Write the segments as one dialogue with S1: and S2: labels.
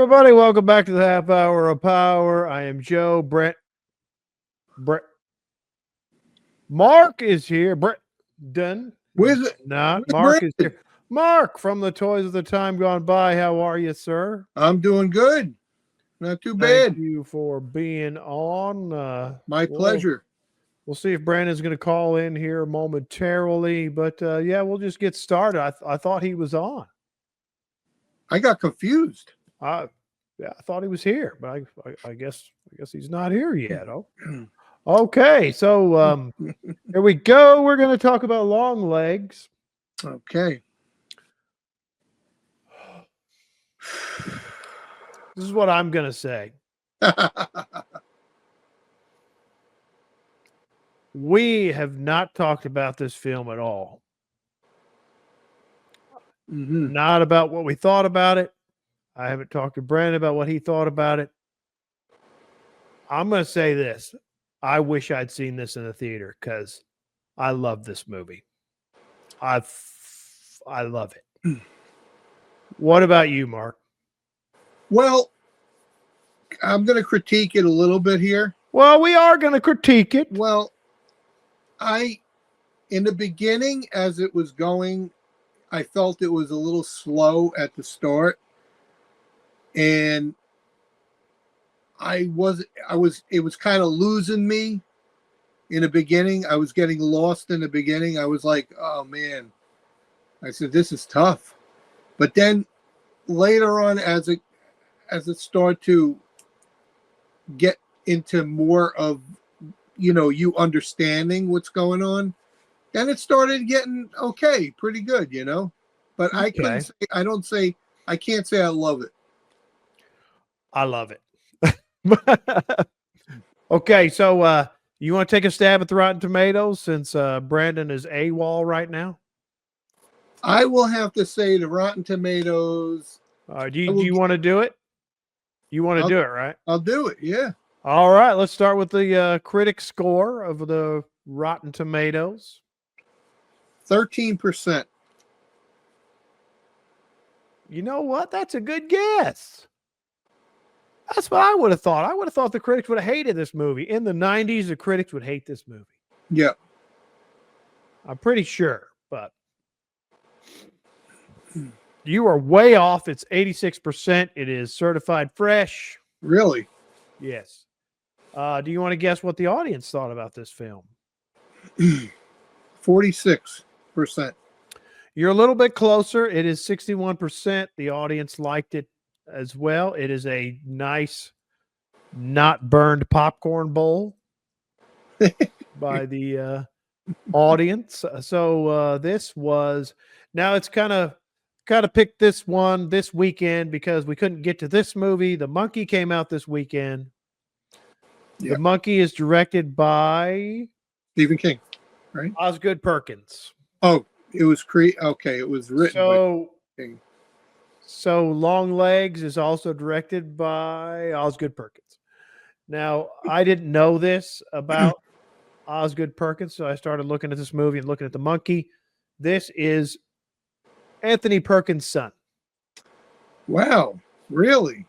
S1: everybody. Welcome back to the half hour of power. I am Joe. Brett. Mark is here. Brendan.
S2: Where's it?
S1: Not.
S2: Where's
S1: Mark is
S2: Brandon?
S1: here. Mark from the Toys of the Time Gone By. How are you, sir?
S2: I'm doing good. Not too
S1: Thank
S2: bad.
S1: you for being on.
S2: My pleasure.
S1: We'll see if Brandon's going to call in here momentarily. But yeah, we'll just get started. I thought he was on.
S2: I got confused.
S1: I thought he was here, but I guess he's not here yet. Oh, okay. So here we go. We're going to talk about Longlegs.
S2: Okay.
S1: This is what I'm going to say. We have not talked about this film at all. Not about what we thought about it. I haven't talked to Brandon about what he thought about it. I'm going to say this. I wish I'd seen this in the theater because I love this movie. I love it. What about you, Mark?
S2: Well, I'm going to critique it a little bit here.
S1: Well, we are going to critique it.
S2: Well, in the beginning, as it was going, I felt it was a little slow at the start. And it was kind of losing me in the beginning. I was getting lost in the beginning. I was like, oh man. I said, this is tough. But then later on, as it started to get into more of, you understanding what's going on, then it started getting okay, pretty good, But
S1: Okay.
S2: I can't say I love it.
S1: I love it. Okay, so you want to take a stab at the Rotten Tomatoes since Brandon is AWOL right now?
S2: I will have to say the Rotten Tomatoes.
S1: Do you want to do it? You want to do it, right?
S2: I'll do it, yeah.
S1: All right, let's start with the critic score of the Rotten Tomatoes.
S2: 13%.
S1: You know what? That's a good guess. That's what I would have thought. I would have thought the critics would have hated this movie. In the 90s, the critics would hate this movie.
S2: Yeah.
S1: I'm pretty sure, but you are way off. It's 86%. It is certified fresh.
S2: Really?
S1: Yes. Do you want to guess what the audience thought about this film?
S2: 46%.
S1: You're a little bit closer. It is 61%. The audience liked it as well. It is a nice, not burned popcorn bowl by the audience. So this was, now it's kind of picked this one this weekend because we couldn't get to this movie. The Monkey came out this weekend.
S2: Yep.
S1: The Monkey is directed by
S2: Stephen King, right?
S1: Osgood Perkins.
S2: Oh, it was okay. It was written by King.
S1: So Longlegs is also directed by Osgood Perkins. Now, I didn't know this about Osgood Perkins, so I started looking at this movie and looking at the Monkey. This is Anthony Perkins' son.
S2: Wow, really?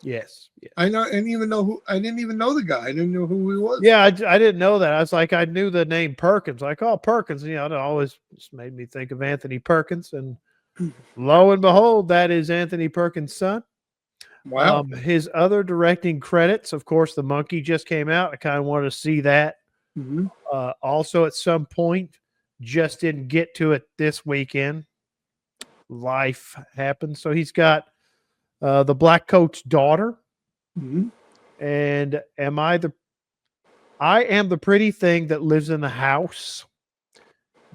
S1: Yes.
S2: I didn't even know the guy. I didn't know who he was.
S1: Yeah, I didn't know that. I was like, I knew the name Perkins. Like, oh, Perkins. It always just made me think of Anthony Perkins. And lo and behold, that is Anthony Perkins' son.
S2: Wow.
S1: His other directing credits, of course, The Monkey just came out. I kind of wanted to see that.
S2: Mm-hmm.
S1: Also, at some point, just didn't get to it this weekend. Life happened. So he's got The Black Coat's Daughter.
S2: Mm-hmm.
S1: And I am the pretty thing that lives in the house.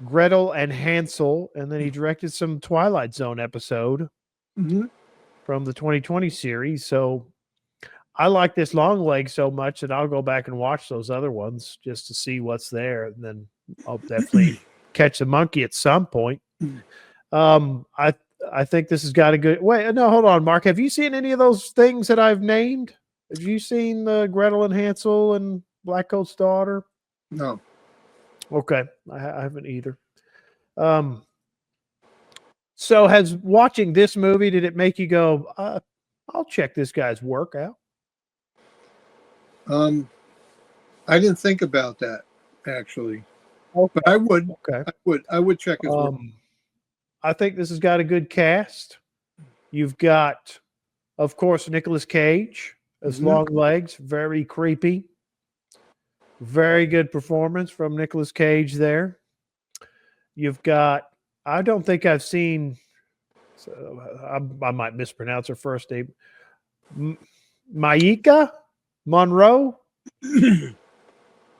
S1: Gretel and Hansel. And then he directed some Twilight Zone episode from the 2020 series. So I like this Longlegs so much that I'll go back and watch those other ones just to see what's there. And then I'll definitely catch the Monkey at some point. I think this has got a good... Wait, no, hold on, Mark. Have you seen any of those things that I've named? Have you seen the Gretel and Hansel and Black Coat's Daughter?
S2: No.
S1: Okay. I haven't either. So watching this movie, did it make you go, I'll check this guy's work out.
S2: I didn't think about that actually,
S1: Okay.
S2: but I would.
S1: Okay.
S2: I would check his work.
S1: I think this has got a good cast. You've got, of course, Nicolas Cage as Longlegs, very creepy. Very good performance from Nicolas Cage there. You've got, I don't think I've seen, so I might mispronounce her first name, Maika Monroe.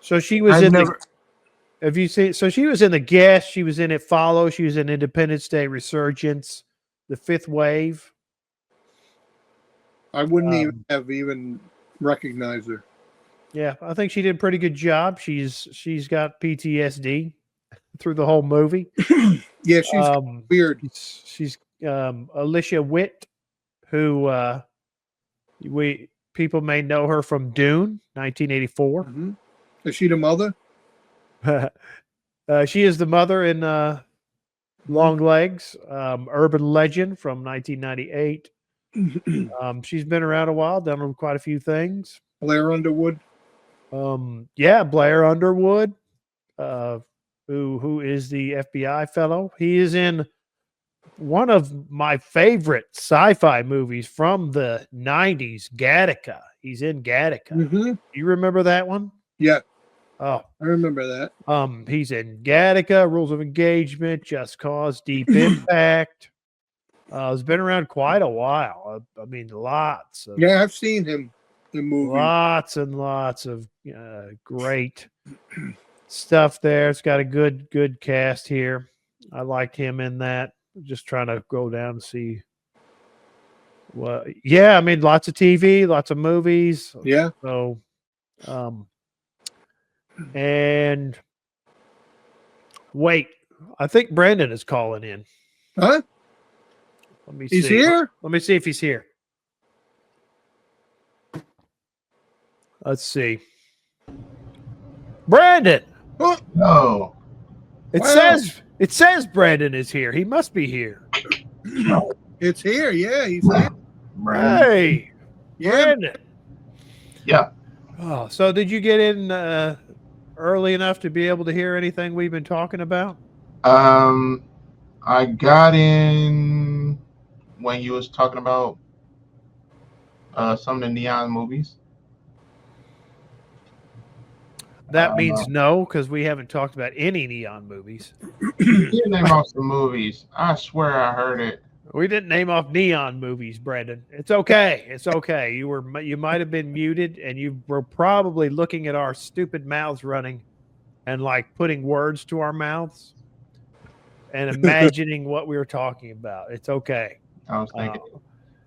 S1: So she was have you seen? So she was in The Guest. She was in It Follows. She was in Independence Day, Resurgence, The Fifth Wave.
S2: I wouldn't even have recognized her.
S1: Yeah, I think she did a pretty good job. She's got PTSD through the whole movie.
S2: Yeah, she's weird.
S1: She's Alicia Witt, who people may know her from Dune, 1984.
S2: Is she the mother?
S1: She is the mother in Longlegs, urban legend from 1998. She's been around a while, done quite a few things.
S2: Blair Underwood.
S1: Yeah, Blair Underwood, who is the FBI fellow. He is in one of my favorite sci-fi movies from the 90s, Gattaca. He's in Gattaca. You remember that one?
S2: Yeah.
S1: Oh,
S2: I remember that.
S1: He's in Gattaca, Rules of Engagement, Just Cause, Deep Impact. It's been around quite a while. I mean, lots of.
S2: Yeah, I've seen him in movies.
S1: Lots and lots of great stuff there. It's got a good cast here. I liked him in that. Just trying to go down and see. Well, yeah, I mean, lots of TV, lots of movies.
S2: Yeah.
S1: So, and wait, I think Brandon is calling in.
S2: Huh?
S1: Let me see.
S2: He's here?
S1: Let me see if he's here. Let's see. Brandon.
S2: Oh.
S3: No.
S1: It says Brandon is here. He must be here.
S2: It's here. Yeah, he's here.
S1: Hey.
S2: Yeah.
S1: Brandon.
S3: Yeah.
S1: Oh, so did you get in early enough to be able to hear anything we've been talking about?
S3: I got in when you was talking about some of the neon movies.
S1: That means no, because we haven't talked about any neon movies.
S3: You didn't name off some movies. I swear I heard it.
S1: We didn't name off neon movies, Brandon. It's okay. It's okay. You might have been muted, and you were probably looking at our stupid mouths running, and like putting words to our mouths, and imagining what we were talking about. It's okay.
S3: I was thinking,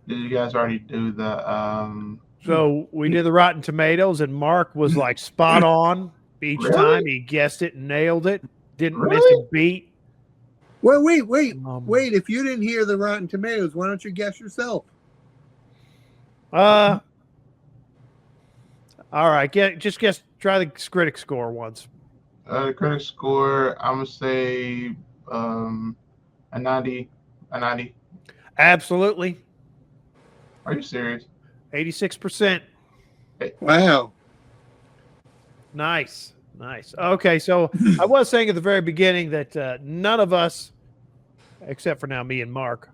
S3: did you guys already do the?
S1: So we did the Rotten Tomatoes, and Mark was like spot on each time. He guessed it and nailed it. Didn't miss a beat.
S2: Well, wait. If you didn't hear the Rotten Tomatoes, why don't you guess yourself?
S1: All right. Try the critic score once.
S3: The critic score, I'm gonna say a 90. A 90.
S1: Absolutely.
S3: Are you serious?
S1: 86%.
S2: Wow.
S1: Nice. Okay, so I was saying at the very beginning that none of us, except for now me and Mark,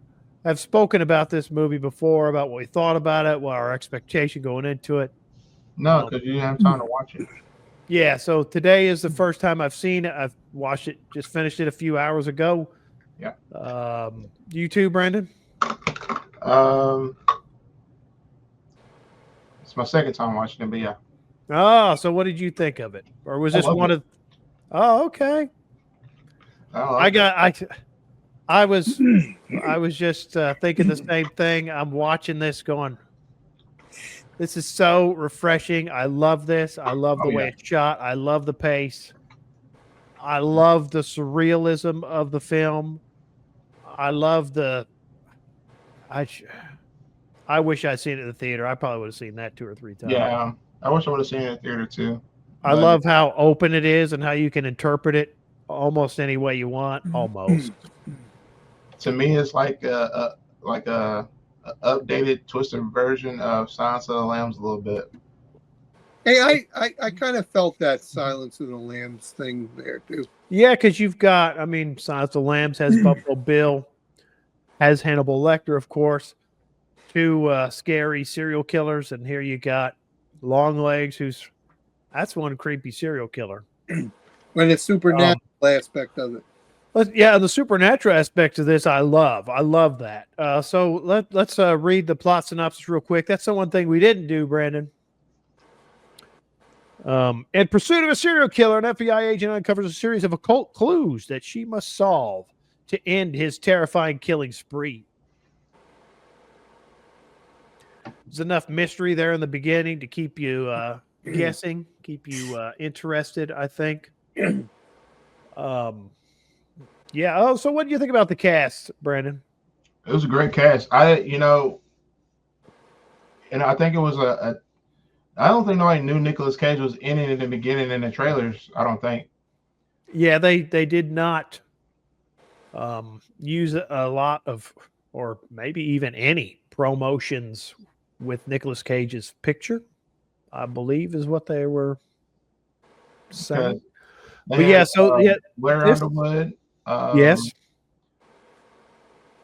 S1: have spoken about this movie before, about what we thought about it, what our expectation going into it.
S3: No, because you didn't have time to watch it.
S1: Yeah, so today is the first time I've seen it. I've watched it, just finished it a few hours ago.
S3: Yeah.
S1: You too, Brandon?
S3: It's my second time watching it, but yeah.
S1: Oh, so what did you think of it? Or was this one of... Oh, okay. I was just thinking the same thing. I'm watching this going, this is so refreshing. I love this. I love the way it's shot. I love the pace. I love the surrealism of the film. I love the... I wish I'd seen it in the theater. I probably would have seen that 2 or 3 times.
S3: Yeah, I wish I would have seen it in the theater too.
S1: I love how open it is and how you can interpret it almost any way you want. Almost.
S3: To me, it's like a updated, twisted version of Silence of the Lambs a little bit.
S2: Hey, I kind of felt that Silence of the Lambs thing there too.
S1: Yeah, because you've got, I mean, Silence of the Lambs has Buffalo Bill, has Hannibal Lecter, of course, two scary serial killers, and here you got Longlegs, that's one creepy serial killer.
S2: When the supernatural aspect of it.
S1: Yeah, the supernatural aspect of this, I love that. So let's read the plot synopsis real quick. That's the one thing we didn't do, Brandon. In pursuit of a serial killer, an FBI agent uncovers a series of occult clues that she must solve to end his terrifying killing spree. There's enough mystery there in the beginning to keep you guessing, keep you interested, I think. Yeah. Oh, so what do you think about the cast, Brandon?
S3: It was a great cast. I think it was I don't think nobody knew Nicolas Cage was in it in the beginning in the trailers. I don't think.
S1: Yeah, they did not use a lot of, or maybe even any promotions with Nicolas Cage's picture, I believe is what they were saying. But yeah, so
S3: Blair Underwood.
S1: Yes.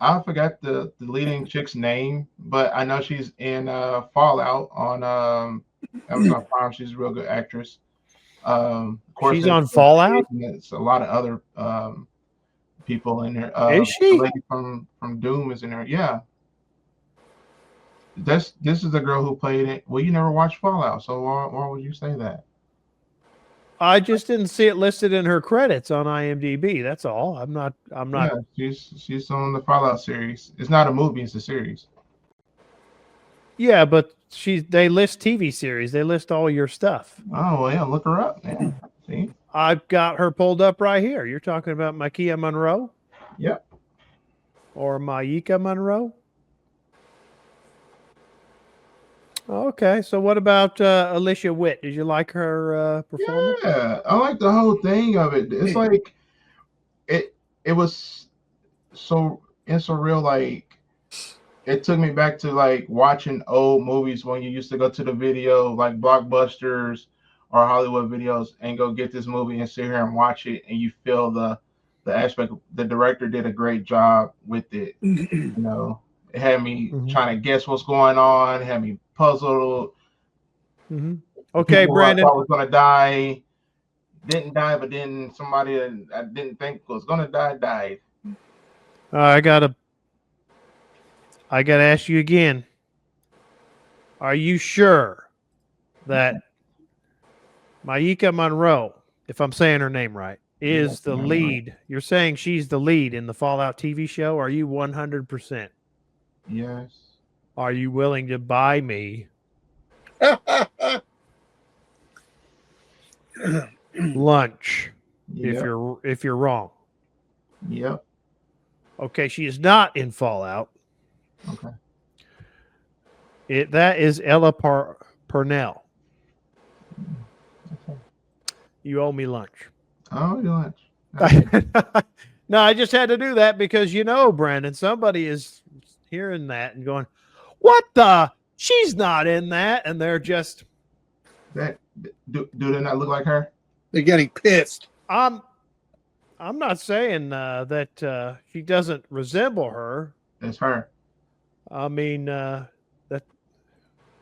S3: I forgot the leading chick's name, but I know she's in Fallout on Amazon Prime. She's a real good actress. Of course,
S1: she's on Fallout.
S3: It's a lot of other people in there.
S1: Is she?
S3: The lady from Doom is in there. Yeah. This is the girl who played it. Well, you never watched Fallout, so why would you say that?
S1: I just didn't see it listed in her credits on IMDb. That's all. I'm not.
S3: Yeah, she's on the Fallout series. It's not a movie; it's a series.
S1: Yeah, but they list TV series. They list all your stuff.
S3: Oh well, yeah, look her up. Yeah, see,
S1: I've got her pulled up right here. You're talking about Maika Monroe?
S3: Yep.
S1: Or Maika Monroe? Okay, so what about Alicia Witt? Did you like her performance?
S3: Yeah, I like the whole thing of it. It's like it was so surreal. Like it took me back to like watching old movies when you used to go to the video, like Blockbusters or Hollywood videos, and go get this movie and sit here and watch it, and you feel the aspect. The director did a great job with it. You know, it had me trying to guess what's going on. It had me puzzled.
S1: Okay, Brandon.
S3: I thought was gonna die, didn't die, but then somebody that I didn't think was gonna die died.
S1: I gotta ask you again. Are you sure that Maika Monroe, if I'm saying her name right, is the lead? You're saying she's the lead in the Fallout TV show? Are you 100%?
S3: Yes.
S1: Are you willing to buy me lunch if you're wrong?
S3: Yep.
S1: Okay, she is not in Fallout.
S3: Okay.
S1: That is Ella Purnell.
S3: Okay.
S1: You owe me lunch.
S3: Oh, you lunch.
S1: No, I just had to do that because Brandon, somebody is hearing that and going, "What the? She's not in that," and they're just
S3: that. Do they not look like her?
S2: They're getting pissed.
S1: I'm not saying that she doesn't resemble her.
S3: It's her.
S1: I mean,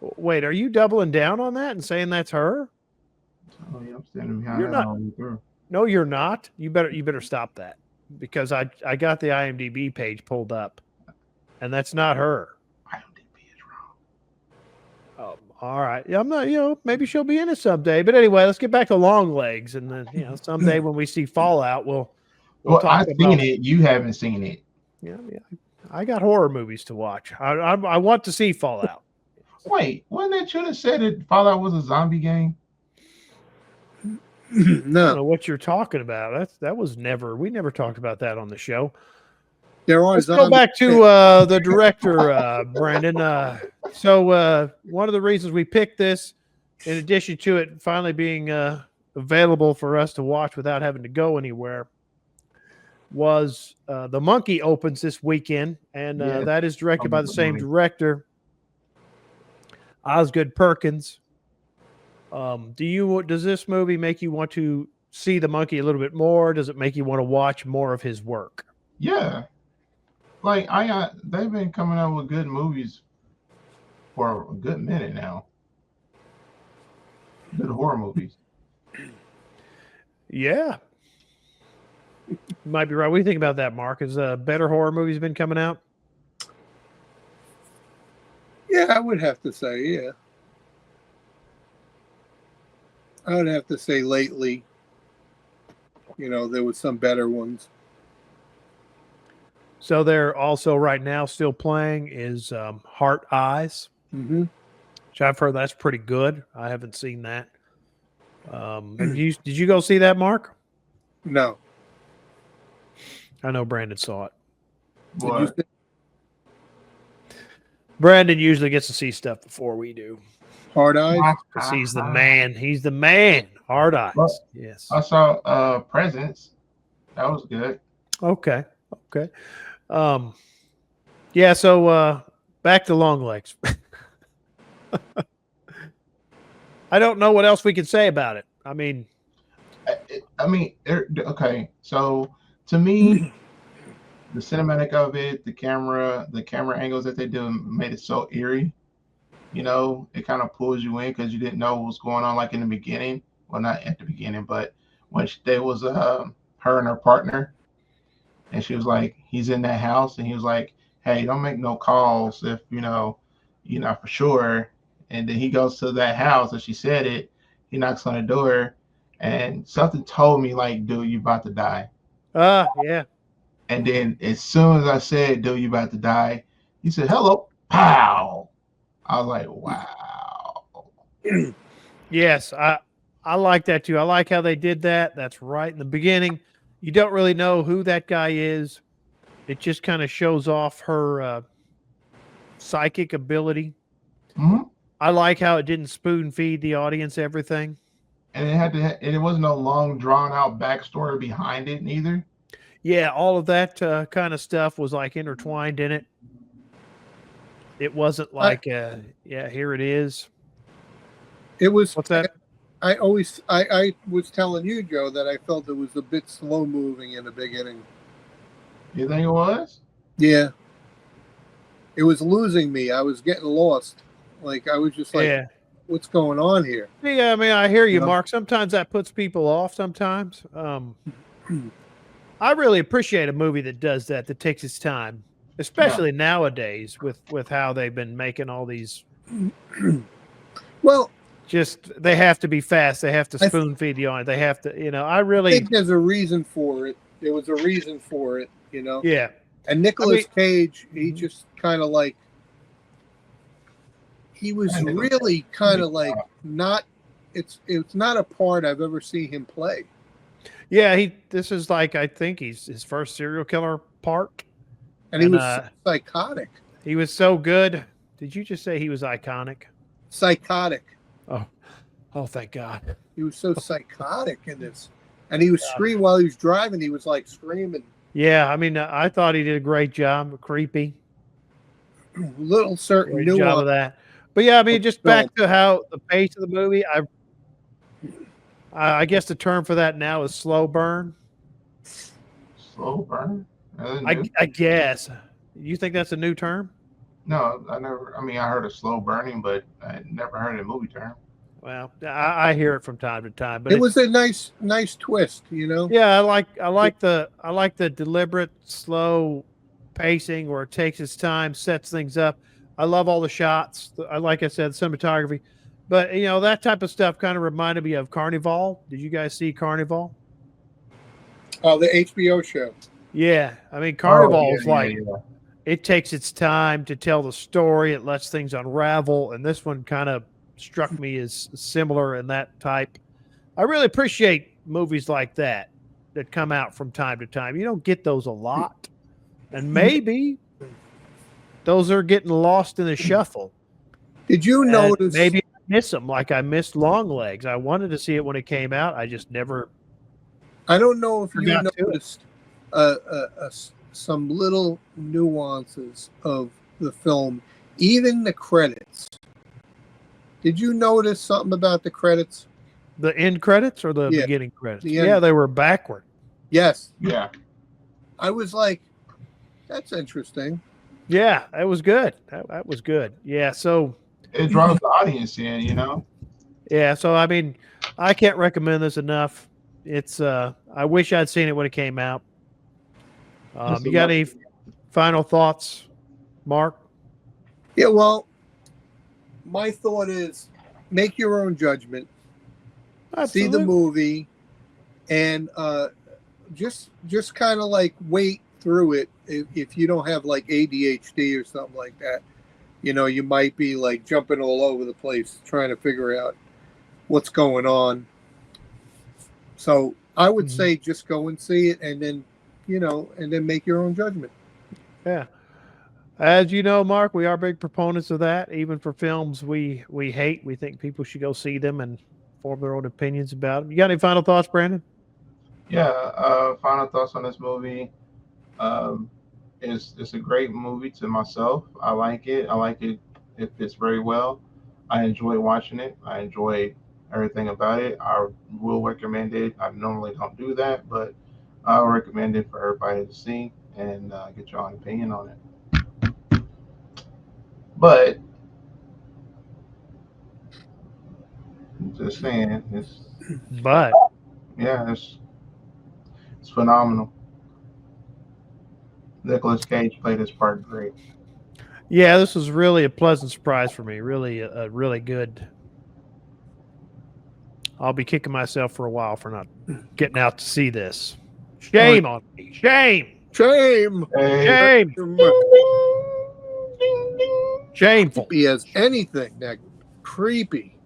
S1: wait, are you doubling down on that and saying that's her?
S3: Oh yeah, I'm standing behind
S1: You're
S3: her
S1: not.
S3: all the way through.
S1: No, you're not. You better stop that because I got the IMDb page pulled up, and that's not her.
S3: IMDb is wrong.
S1: Oh, all right. Yeah, I'm not. Maybe she'll be in it someday. But anyway, let's get back to Longlegs, and then someday when we see Fallout, we'll talk
S3: I've
S1: about
S3: seen it. You haven't seen it.
S1: Yeah. I got horror movies to watch. I want to see Fallout.
S3: Wait, wasn't that you that said that Fallout was a zombie game?
S1: I don't
S2: No,
S1: know what you're talking about. We never talked about that on the show.
S2: there are
S1: Let's go
S2: zombies.
S1: back to the director, Brandon. So one of the reasons we picked this, in addition to it finally being available for us to watch without having to go anywhere, was The Monkey opens this weekend, and
S3: Yeah.
S1: that is directed by the same
S3: Movie.
S1: director, Osgood Perkins. Does this movie make you want to see The Monkey a little bit more? Does it make you want to watch more of his work?
S3: Yeah. Like they've been coming out with good movies for a good minute now. Good horror movies.
S1: Yeah. You might be right. What do you think about that, Mark? Has better horror movies been coming out?
S2: Yeah, I would have to say, yeah. I would have to say lately, there was some better ones.
S1: So they're also right now still playing is Heart Eyes,
S2: Mm-hmm.
S1: which I've heard that's pretty good. I haven't seen that. Did you go see that, Mark?
S2: No.
S1: I know Brandon saw it.
S2: Did you
S3: But
S2: say
S1: Brandon usually gets to see stuff before we do
S2: Hard Eyes?
S1: because he's the man. He's the man. Hard Eyes.
S3: Well,
S1: Yes.
S3: I saw Presents. That was good.
S1: Okay. Yeah. So back to Longlegs. I don't know what else we can say about it. I mean,
S3: Okay. So to me, the cinematic of it, the camera angles that they do made it so eerie. It kind of pulls you in because you didn't know what was going on, like in the beginning. Well, not at the beginning, but when they was her and her partner, and she was like, he's in that house, and he was like, hey, don't make no calls if you're not for sure. And then he goes to that house, and she said it. He knocks on the door, and something told me like, dude, you about to die.
S1: yeah.
S3: And then as soon as I said, dude, you about to die, he said, hello, pow. I was like, wow.
S1: Yes, I like that too. I like how they did that. That's right in the beginning. You don't really know who that guy is. It just kind of shows off her psychic ability.
S3: Mm-hmm.
S1: I like how it didn't spoon feed the audience everything.
S3: And it wasn't no long drawn out backstory behind it neither.
S1: Yeah, all of that kind of stuff was like intertwined in it. It wasn't like, yeah, here it is.
S2: It was.
S1: What's that?
S2: I was telling you, Joe, that I felt it was a bit slow moving in the beginning.
S3: You think it was?
S2: Yeah. It was losing me. I was getting lost. Like, I was just like,
S1: Yeah.
S2: what's going on here?
S1: Yeah, I mean, I hear you,
S3: Yeah.
S1: Mark. Sometimes that puts people off sometimes. I really appreciate a movie that does that takes its time, especially nowadays with how they've been making all these.
S2: Well,
S1: Just they have to be fast. They have to spoon feed the audience. They have to, I really
S2: think there's a reason for it. There was a reason for it,
S1: Yeah.
S2: And Nicolas Cage, he just kind of like, he was really kind of like not. It's not a part I've ever seen him play.
S1: Yeah, this is like I think he's his first serial killer part.
S2: And he was so psychotic.
S1: He was so good. Did you just say he was iconic?
S2: Psychotic.
S1: Oh, thank God.
S2: He was so psychotic in this. And he was screaming while he was driving. He was like screaming.
S1: Yeah, I mean, I thought he did a great job. Creepy.
S2: Little certain
S1: Great
S2: nuance.
S1: job of that. But yeah, I mean, just back to how the pace of the movie. I guess the term for that now is slow burn.
S3: Slow burn?
S1: I guess. You think that's a new term?
S3: No, I never. I mean, I heard of slow burning, but I never heard a movie term.
S1: Well, I hear it from time to time, but
S2: it was a nice twist,
S1: Yeah, I like the deliberate, slow pacing where it takes its time, sets things up. I love all the shots. Like I said, cinematography. But that type of stuff kind of reminded me of Carnival. Did you guys see Carnival?
S2: Oh, the HBO show.
S1: Yeah, I mean Carnival is it takes its time to tell the story. It lets things unravel, and this one kind of struck me as similar in that type. I really appreciate movies like that come out from time to time. You don't get those a lot, and maybe those are getting lost in the shuffle.
S2: Did you notice?
S1: Maybe I miss them, like I missed Longlegs. I wanted to see it when it came out. I just never.
S2: I don't know if you noticed. some little nuances of the film, even the credits. Did you notice something about the credits?
S1: The end credits or the
S2: Yeah,
S1: beginning credits?
S2: the
S1: Yeah,
S2: end.
S1: they were backward.
S2: Yes.
S3: Yeah.
S2: I was like, that's interesting.
S1: Yeah, that was good. That was good. Yeah, so
S3: It draws the audience in, you know.
S1: yeah, so I mean, I can't recommend this enough. It's I wish I'd seen it when it came out.
S3: It's a
S1: You got
S3: must-
S1: any final thoughts, Mark?
S2: Yeah, well, my thought is make your own judgment, see the movie, and just kind of like wait through it. If you don't have like ADHD or something like that, you know, you might be like jumping all over the place trying to figure out what's going on. So I would say just go and see it, and then, you know, and then make your own judgment.
S1: Yeah. As you know, Mark, we are big proponents of that. Even for films we hate, we think people should go see them and form their own opinions about them. You got any final thoughts, Brandon?
S3: Yeah. Final thoughts on this movie. It's a great movie to myself. I like it. I like it. It fits very well. I enjoy watching it. I enjoy everything about it. I will recommend it. I normally don't do that, but I'll recommend it for everybody to see and get your own opinion on it. But just saying,
S1: But
S3: it's phenomenal. Nicolas Cage played his part great.
S1: yeah, this was really a pleasant surprise for me. Really, really good. I'll be kicking myself for a while for not getting out to see this. Shame on me. Shame.
S2: Shame.
S1: Shame. Shameful.
S2: Creepy as anything. That creepy.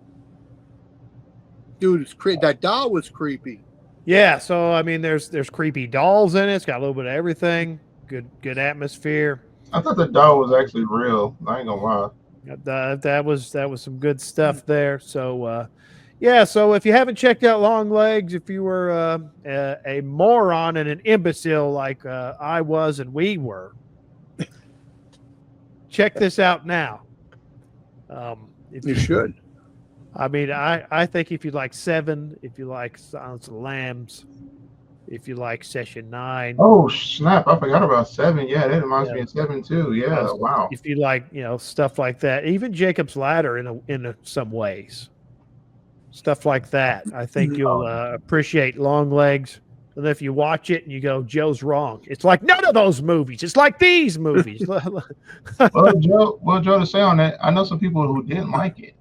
S2: Dude, it's that doll was creepy.
S1: Yeah, so I mean, there's creepy dolls in it. It's got a little bit of everything. Good atmosphere.
S3: I thought the dog was actually real. I ain't gonna lie.
S1: That was some good stuff there. So yeah, so if you haven't checked out Longlegs, if you were a moron and an imbecile like I was and we were, check this out now. If
S2: You should.
S1: I mean, I think if you like Seven, if you like Silence of the Lambs, if you like Session 9.
S3: Oh snap! I forgot about Seven. Yeah, that reminds me of Seven too. Yeah, wow.
S1: If you like, stuff like that, even Jacob's Ladder in some ways, stuff like that, I think you'll appreciate Longlegs. And if you watch it and you go, Joe's wrong, it's like none of those movies. It's like these movies.
S3: Joe, to say on that, I know some people who didn't like it.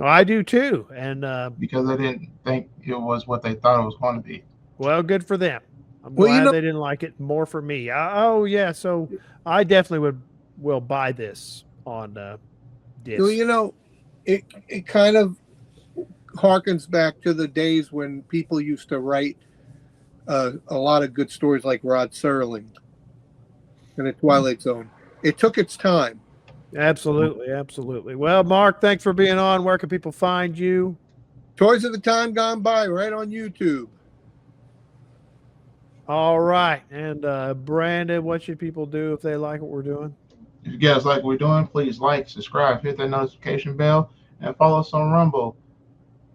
S1: I do too, and
S3: because they didn't think it was what they thought it was going to be.
S1: Well, good for them. I'm glad they didn't like it. More for me. Yeah, so I definitely will buy this on disc.
S2: Well, it kind of harkens back to the days when people used to write a lot of good stories like Rod Serling and The Twilight Zone. It took its time.
S1: Absolutely. Well, Mark, thanks for being on. Where can people find you?
S2: Toys of the Time Gone By, right on YouTube.
S1: All right. And Brandon, what should people do if they like what we're doing?
S3: If you guys like what we're doing, please like, subscribe, hit that notification bell, and follow us on Rumble,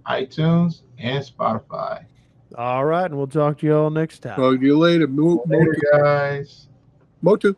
S3: iTunes, and Spotify.
S1: All right. And we'll talk to you all next time.
S2: Talk to you later.
S3: Later, guys.
S2: Motu.